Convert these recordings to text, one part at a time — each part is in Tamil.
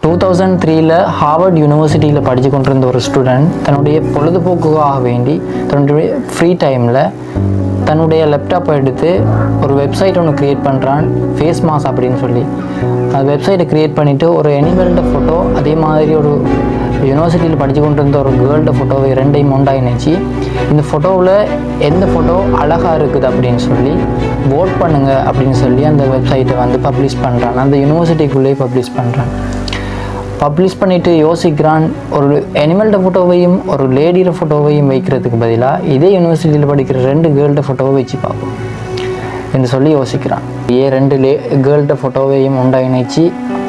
2003 ஹார்வர்ட் யூனிவர்சிட்டியில் படித்து கொண்டிருந்த ஒரு ஸ்டூடெண்ட் தன்னுடைய பொழுதுபோக்குக்காக வேண்டி தன்னுடைய ஃப்ரீ டைமில் தன்னுடைய லேப்டாப்பை எடுத்து ஒரு வெப்சைட் ஒன்று க்ரியேட் பண்ணுறான், ஃபேஸ் மாஸ் அப்படின்னு சொல்லி. அந்த வெப்சைட்டை க்ரியேட் பண்ணிவிட்டு ஒரு அனிமல்ட ஃபோட்டோ, அதே மாதிரி ஒரு யூனிவர்சிட்டியில் படித்து கொண்டிருந்த ஒரு கேர்ள்ட ஃபோட்டோவை ரெண்டையும் ஒன்றாக இணைச்சி, இந்த ஃபோட்டோவில் எந்த ஃபோட்டோ அழகாக இருக்குது அப்படின்னு சொல்லி ஓட் பண்ணுங்கள் அப்படின்னு சொல்லி அந்த வெப்சைட்டை வந்து பப்ளிஷ் பண்ணுறான். அந்த யூனிவர்சிட்டிக்குள்ளேயே பப்ளிஷ் பண்ணுறான். பப்ளிஷ் பண்ணிவிட்டு யோசிக்கிறான், ஒரு அனிமல்ட ஃபோட்டோவையும் ஒரு லேடியோட ஃபோட்டோவையும் வைக்கிறதுக்கு பதிலாக இதே யூனிவர்சிட்டியில் படிக்கிற 2 கேர்ள்ட ஃபோட்டோவை வச்சு பார்ப்போம் என்று சொல்லி யோசிக்கிறான். 2 கேர்ள்ட ஃபோட்டோவையும் ஒன்றாக இணைச்சி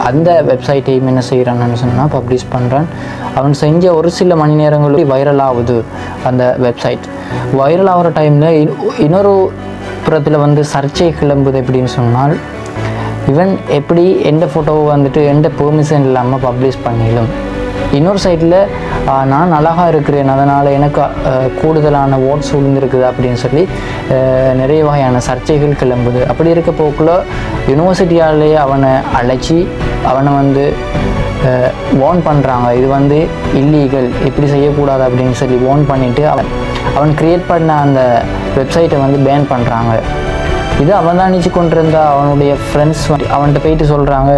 அந்த வெப்சைட்டையும் என்ன செய்கிறான்னு சொன்னால் பப்ளிஷ் பண்ணுறான். அவன் செஞ்ச ஒரு சில மணி நேரங்களில் வைரல் ஆகுது அந்த வெப்சைட். வைரல் ஆகிற டைமில் இன்னொரு புறத்தில் வந்து சர்ச்சை கிளம்புது. எப்படின்னு சொன்னால், இவன் எப்படி எந்த ஃபோட்டோவை வந்துட்டு எந்த பெர்மிஷன் இல்லாமல் பப்ளிஷ் பண்ணிடும். இன்னொரு சைட்டில் நான் அழகாக இருக்கிறேன், அதனால் எனக்கு கூடுதலான ஓட்ஸ் விழுந்திருக்குது அப்படின்னு சொல்லி நிறைய வகையான சர்ச்சைகள் கிளம்புது. அப்படி இருக்க போக்கில் யூனிவர்சிட்டியாலேயே அவனை அழைச்சி அவனை வந்து வார்ன் பண்ணுறாங்க, இது வந்து இல்லீகல், இப்படி செய்யக்கூடாது அப்படின்னு சொல்லி வார்ன் பண்ணிவிட்டு அவன் க்ரியேட் பண்ண அந்த வெப்சைட்டை வந்து பேன் பண்ணுறாங்க. இது அவதானிச்சு கொண்டிருந்த அவனுடைய ஃப்ரெண்ட்ஸ் அவன்கிட்ட போயிட்டு சொல்கிறாங்க,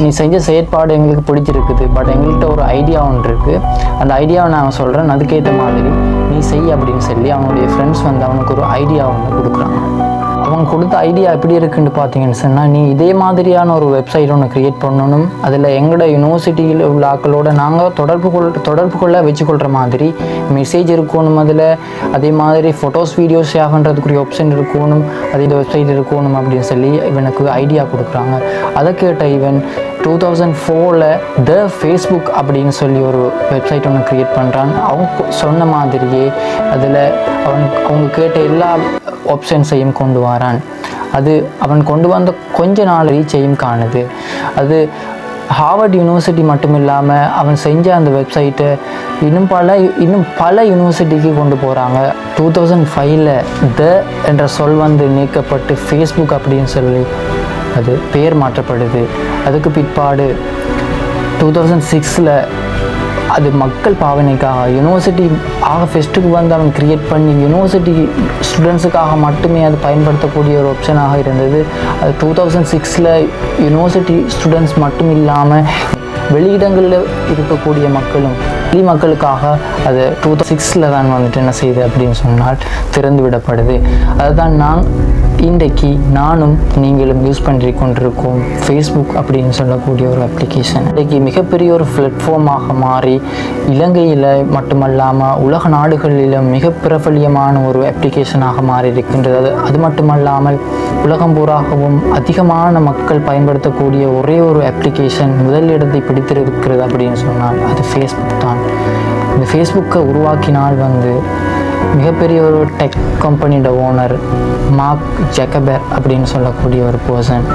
நீ செஞ்ச செயற்பாடு எங்களுக்கு பிடிச்சிருக்குது, பட் எங்கள்கிட்ட ஒரு ஐடியா ஒன்று இருக்குது, அந்த ஐடியாவை நான் சொல்கிறேன், அதுக்கேற்ற மாதிரி நீ செய் அப்படின்னு சொல்லி அவனுடைய ஃப்ரெண்ட்ஸ் வந்து அவனுக்கு ஒரு ஐடியா ஒன்று கொடுக்குறாங்க. அவங்க கொடுத்த ஐடியா எப்படி இருக்குன்னு பார்த்தீங்கன்னு சொன்னால், நீ இதே மாதிரியான ஒரு வெப்சைட் ஒன்று க்ரியேட் பண்ணணும், அதில் எங்களோட யூனிவர்சிட்டியில் உள்ள ஆக்களோட நாங்கள் தொடர்பு கொள்ள வச்சுக்கொள்கிற மாதிரி மெசேஜ் இருக்கணும், அதில் அதே மாதிரி ஃபோட்டோஸ் வீடியோஸ் ஷேர் பண்ணுறதுக்குரிய ஆப்ஷன் இருக்கணும், அது இந்த வெப்சைட் இருக்கணும் அப்படின்னு சொல்லி இவனுக்கு ஐடியா கொடுக்குறாங்க. அதை கேட்ட இவன் 2004 த ஃபேஸ்புக் அப்படின்னு சொல்லி ஒரு வெப்சைட் ஒன்று க்ரியேட் பண்ணுறான். அவங்க சொன்ன மாதிரியே அதில் அவங்க கேட்ட எல்லா ஆப்ஷன்ஸையும் கொண்டு வரான். அது அவன் கொண்டு வந்த கொஞ்ச நாள் ரீச்சையும் காணுது. அது ஹார்வர்ட் யூனிவர்சிட்டி மட்டும் இல்லாமல் அவன் செஞ்ச அந்த வெப்சைட்டை இன்னும் பல யூனிவர்சிட்டிக்கு கொண்டு போகிறாங்க. 2005 த என்ற சொல் வந்து நீக்கப்பட்டு ஃபேஸ்புக் அப்படின்னு சொல்லி அது பேர் மாற்றப்படுது. அதுக்கு பிற்பாடு 2006 அது மக்கள் பாவனைக்காக யூனிவர்சிட்டி ஃபெஸ்ட்டுக்கு வந்து அவன் க்ரியேட் பண்ணி யூனிவர்சிட்டி ஸ்டூடெண்ட்ஸுக்காக மட்டுமே அது பயன்படுத்தக்கூடிய ஒரு ஆப்ஷனாக இருந்தது. அது 2006 யூனிவர்சிட்டி ஸ்டூடெண்ட்ஸ் மட்டும் இல்லாமல் வெளியிடங்களில் இருக்கக்கூடிய மக்களுக்காக அது 2006 தான் வந்துட்டு என்ன செய்யுது அப்படின்னு சொன்னால் திறந்து விடப்படுது. அதுதான் இன்றைக்கு நானும் நீங்களும் யூஸ் பண்ணி கொண்டிருக்கோம் ஃபேஸ்புக் அப்படின்னு சொல்லக்கூடிய ஒரு அப்ளிகேஷன். இன்றைக்கு மிகப்பெரிய ஒரு பிளாட்ஃபார்மாக மாறி இலங்கையில் மட்டுமல்லாமல் உலக நாடுகளிலும் மிக பிரபலியமான ஒரு அப்ளிகேஷனாக மாறி இருக்கின்றது. அது மட்டுமல்லாமல் உலகம் பூராகவும் அதிகமான மக்கள் பயன்படுத்தக்கூடிய ஒரே ஒரு அப்ளிகேஷன் முதல் இடத்தை பிடித்திருக்கிறது அப்படின்னு சொன்னால் அது ஃபேஸ்புக் தான். இந்த ஃபேஸ்புக்கை உருவாக்கினால் வந்து மிகப்பெரிய ஒரு டெக் கம்பெனியோட ஓனர் மார்க் ஜக்கர்பர்க் அப்படின்னு சொல்லக்கூடிய ஒரு பர்சன்.